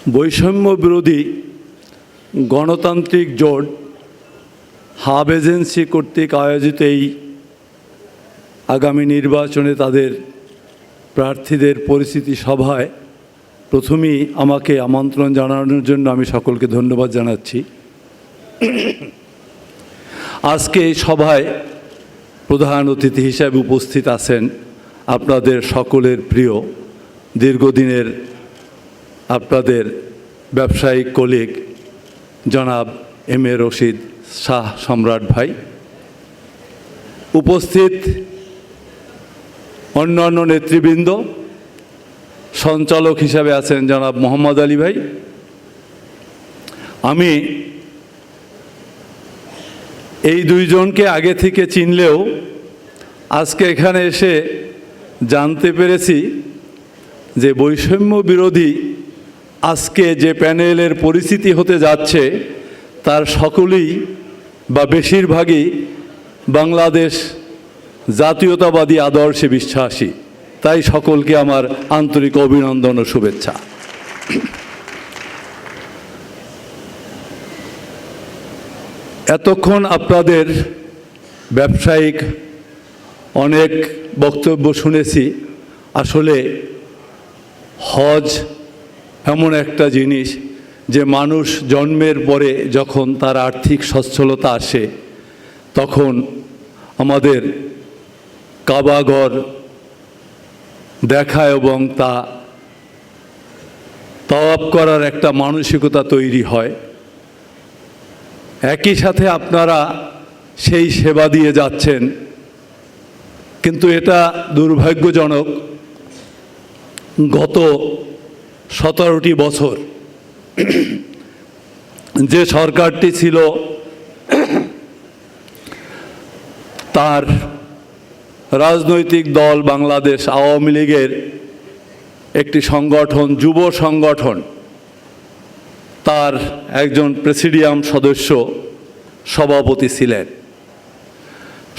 বৈষম্য বিরোধী গণতান্ত্রিক জোট হাব এজেন্সি কর্তৃক আয়োজিত এই আগামী নির্বাচনে তাদের প্রার্থীদের পরিচিতি সভায় প্রথমেই আমাকে আমন্ত্রণ জানানোর জন্য আমি সকলকে ধন্যবাদ জানাচ্ছি। আজকে এই সভায় প্রধান অতিথি হিসেবে উপস্থিত আছেন আপনাদের সকলের প্রিয় দীর্ঘদিনের আপনাদের ব্যবসায়িক কলিগ জনাব এম এ রশিদ শাহ সম্রাট ভাই, উপস্থিত অন্যান্য নেতৃবৃন্দ, সঞ্চালক হিসাবে আছেন জনাব মোহাম্মদ আলী ভাই। আমি এই দুইজনকে আগে থেকে চিনলেও আজকে এখানে এসে জানতে পেরেছি যে বৈষম্য বিরোধী আজকে যে প্যানেলের পরিচিতি হতে যাচ্ছে তার সকলেই বা বেশিরভাগই বাংলাদেশ জাতীয়তাবাদী আদর্শে বিশ্বাসী। তাই সকলকে আমার আন্তরিক অভিনন্দন ও শুভেচ্ছা। এতক্ষণ আপনাদের ব্যবসায়িক অনেক বক্তব্য শুনেছি। আসলে হজ এমন একটা জিনিস যে মানুষ জন্মের পরে যখন তার আর্থিক সচ্ছলতা আসে তখন আমাদের কাবাঘর দেখা এবং তা তাওয়াফ করার একটা মানসিকতা তৈরি হয়। একই সাথে আপনারা সেই সেবা দিয়ে যাচ্ছেন, কিন্তু এটা দুর্ভাগ্যজনক গত 17টি বছর যে সরকারটি ছিল তার রাজনৈতিক দল বাংলাদেশ আওয়ামী লীগের একটি সংগঠন, যুব সংগঠন, তার একজন প্রেসিডিয়াম সদস্য সভাপতি ছিলেন।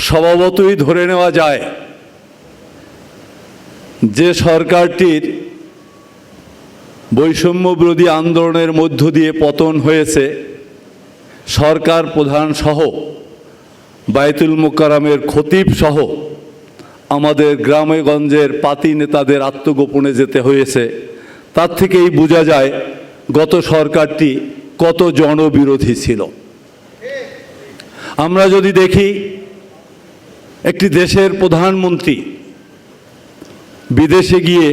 স্বভাবতই ধরে নেওয়া যায় যে সরকারটির বৈষম্য বিরোধী আন্দোলনের মধ্য দিয়ে পতন হয়েছে, সরকার প্রধান সহ বায়তুল মোকাররমের খতিব সহ আমাদের গ্রামে গঞ্জের পাতি নেতাদের আত্মগোপনে যেতে হয়েছে, তার থেকেই বোঝা যায় গত সরকারটি কত জনবিরোধী ছিল। আমরা যদি দেখি একটি দেশের প্রধানমন্ত্রী বিদেশে গিয়ে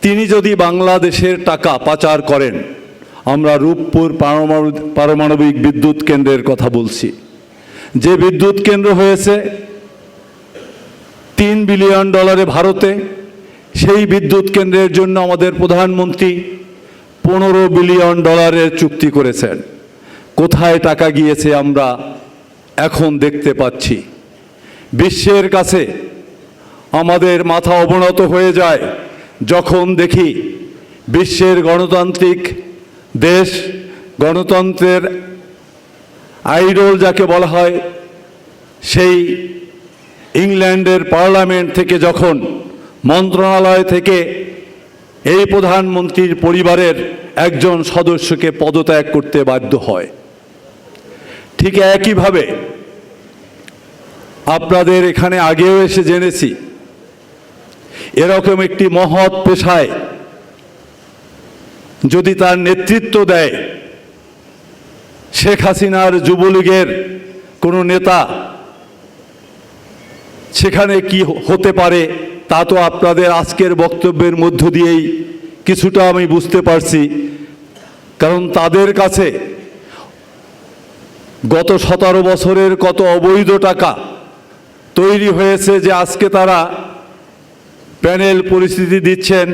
তিনি যদি বাংলাদেশের টাকা পাচার করেন, আমরা রূপপুর পারমাণবিক বিদ্যুৎ কেন্দ্রের কথা বলছি, যে বিদ্যুৎ কেন্দ্র হয়েছে $3 বিলিয়ন ভারতে, সেই বিদ্যুৎ কেন্দ্রের জন্য আমাদের প্রধানমন্ত্রী $15 বিলিয়ন চুক্তি করেছেন। কোথায় টাকা গিয়েছে আমরা এখন দেখতে পাচ্ছি। বিশ্বের কাছে আমাদের মাথা অবনত হয়ে যায় যখন দেখি বিশ্বের গণতান্ত্রিক দেশ, গণতন্ত্রের আইডল যাকে বলা হয়, সেই ইংল্যান্ডের পার্লামেন্ট থেকে যখন মন্ত্রণালয় থেকে এই প্রধানমন্ত্রীর পরিবারের একজন সদস্যকে পদত্যাগ করতে বাধ্য হয়। ঠিক একইভাবে আপনাদের এখানে আগেও এসে জেনেছি এরকম একটি মহৎ পেশায় যদি তার নেতৃত্ব দেয় শেখ হাসিনার যুবলীগের কোনো নেতা, সেখানে কি হতে পারে তা তো আপনাদের আজকের বক্তব্যের মধ্য দিয়েই কিছুটা আমি বুঝতে পারছি। কারণ তাদের কাছে গত 17 বছরের কত অবৈধ টাকা তৈরি হয়েছে যে আজকে তারা প্যানেল পরিস্থিতি দিচ্ছেন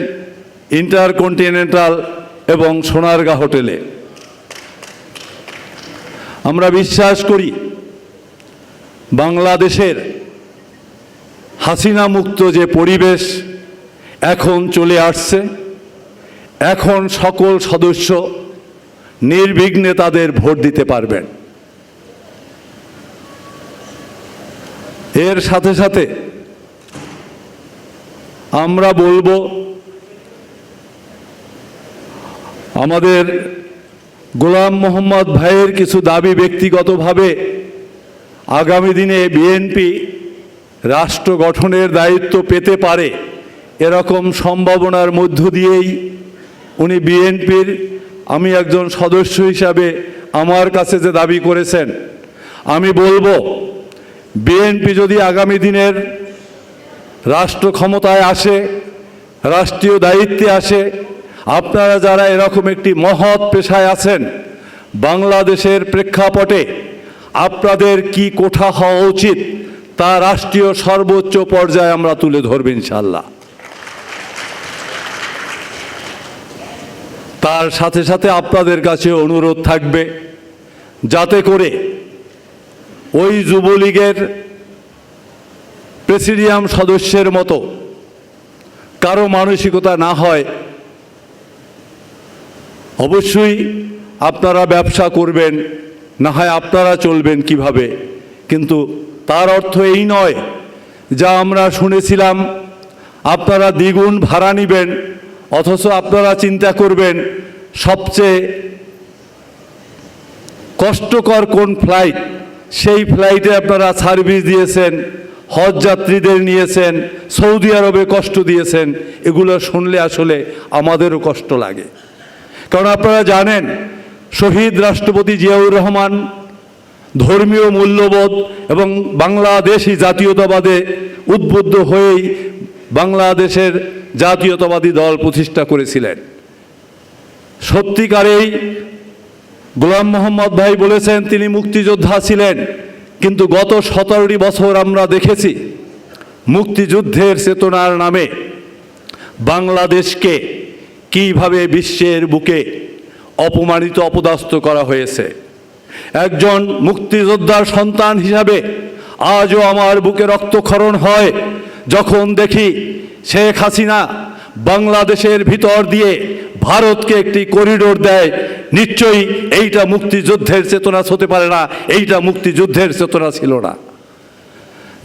ইন্টারকন্টিনেন্টাল এবং সোনারগাঁ হোটেলে। আমরা বিশ্বাস করি বাংলাদেশের হাসিনা মুক্ত যে পরিবেশ এখন চলে আসছে, এখন সকল সদস্য নির্বিঘ্নে তাদের ভোট দিতে পারবেন। এর সাথে সাথে আমরা বলবো আমাদের গোলাম মোহাম্মদ ভাইয়ের কিছু দাবি ব্যক্তিগতভাবে আগামী দিনে বিএনপি রাষ্ট্র গঠনের দায়িত্ব পেতে পারে এরকম সম্ভাবনার মধ্য দিয়েই উনি বিএনপির আমি একজন সদস্য হিসাবে আমার কাছে যে দাবি করেছেন, আমি বলবো বিএনপি যদি আগামী দিনের রাষ্ট্র ক্ষমতায় আসে, রাষ্ট্রীয় দায়িত্বে আসে, আপনারা যারা এরকম একটি মহৎ পেশায় আছেন, বাংলাদেশের প্রেক্ষাপটে আপনাদের কি কোঠা হওয়া উচিত তা রাষ্ট্রীয় সর্বোচ্চ পর্যায়ে আমরা তুলে ধরব ইনশাআল্লাহ। তার সাথে সাথে আপনাদের কাছে অনুরোধ থাকবে যাতে করে ওই যুবলীগের প্রেসিডিয়াম সদস্যের মতো কারো মানসিকতা না হয়। অবশ্যই আপনারা ব্যবসা করবেন, না হয় আপনারা চলবেন কিভাবে, কিন্তু তার অর্থ এই নয় যা আমরা শুনেছিলাম আপনারা দ্বিগুণ ভাড়া নেবেন, অথচ আপনারা চিন্তা করবেন সবচেয়ে কষ্টকর কোন ফ্লাইট, সেই ফ্লাইটে আপনারা সার্ভিস দিয়েছেন, হজ যাত্রীদের নিয়েছেন, সৌদি আরবে কষ্ট দিয়েছেন। এগুলো শুনলে আসলে আমাদেরও কষ্ট লাগে, কারণ আপনারা জানেন শহীদ রাষ্ট্রপতি জিয়াউর রহমান ধর্মীয় মূল্যবোধ এবং বাংলাদেশি জাতীয়তাবাদে উদ্বুদ্ধ হয়েই বাংলাদেশের জাতীয়তাবাদী দল প্রতিষ্ঠা করেছিলেন। সত্যিকারেই গোলাম মোহাম্মদ ভাই বলেছেন তিনি মুক্তিযোদ্ধা ছিলেন, কিন্তু গত 17টি বছর আমরা দেখেছি মুক্তিযুদ্ধের চেতনার নামে বাংলাদেশকে কিভাবে বিশ্বের বুকে অপমানিত অপদস্থ করা হয়েছে। একজন মুক্তিযোদ্ধার সন্তান হিসাবে আজও আমার বুকে রক্তক্ষরণ হয় যখন দেখি শেখ হাসিনা বাংলাদেশের ভিতর দিয়ে ভারতকে একটি করিডোর দেয়। নিশ্চয়ই এইটা মুক্তিযুদ্ধের চেতনা হতে পারে না, এইটা মুক্তিযুদ্ধের চেতনা ছিল না।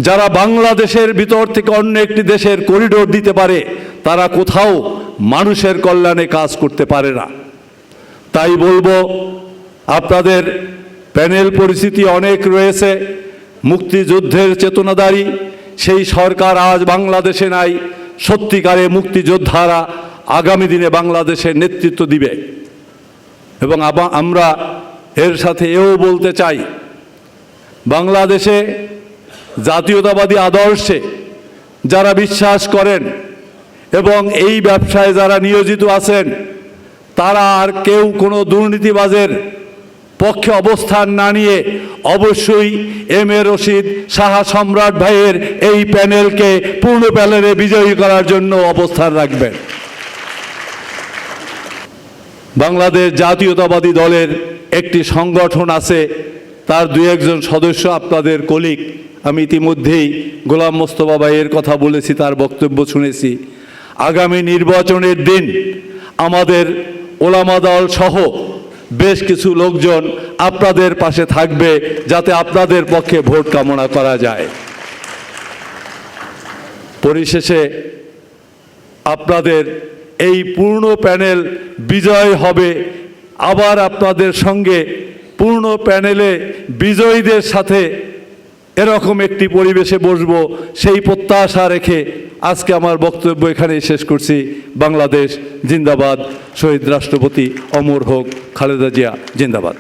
যারা বাংলাদেশের ভিতর থেকে অন্য একটি দেশের করিডোর দিতে পারে তারা কোথাও মানুষের কল্যাণে কাজ করতে পারে না। তাই বলবো আপনাদের প্যানেল পরিস্থিতি অনেক রয়েছে, মুক্তিযুদ্ধের চেতনাধারী সেই সরকার আজ বাংলাদেশে নাই। সত্যিকারে মুক্তিযোদ্ধারা আগামী দিনে বাংলাদেশের নেতৃত্ব দিবে। এবং আমরা এর সাথে এও বলতে চাই, বাংলাদেশে জাতীয়তাবাদী আদর্শে যারা বিশ্বাস করেন এবং এই ব্যবসায় যারা নিয়োজিত আছেন, তারা আর কেউ কোনো দুর্নীতিবাজের পক্ষে অবস্থান না নিয়ে অবশ্যই এম এ রশিদ শাহ সম্রাট ভাইয়ের এই প্যানেলকে পূর্ণ প্যানেলে বিজয়ী করার জন্য অবস্থান রাখবেন। বাংলাদেশ জাতীয়তাবাদী দলের একটি সংগঠন আছে, তার 2-1 সদস্য আপনাদের কলিগ। আমি ইতিমধ্যেই গোলাম মোস্তফা ভাইয়ের কথা বলেছি, তার বক্তব্য শুনেছি। আগামী নির্বাচনের দিন আমাদের ওলামা দল সহ বেশ কিছু লোকজন আপনাদের পাশে থাকবে যাতে আপনাদের পক্ষে ভোট কামনা করা যায়। পরিশেষে আপনাদের এই পূর্ণ প্যানেল বিজয় হবে। আবার আপনাদের সঙ্গে পূর্ণ প্যানেলে বিজয়ীদের সাথে এরকম একটি পরিবেশে বসবো, সেই প্রত্যাশা রেখে আজকে আমার বক্তব্য এখানেই শেষ করছি। বাংলাদেশ জিন্দাবাদ, শহীদ রাষ্ট্রপতি অমর হোক, খালেদা জিয়া জিন্দাবাদ।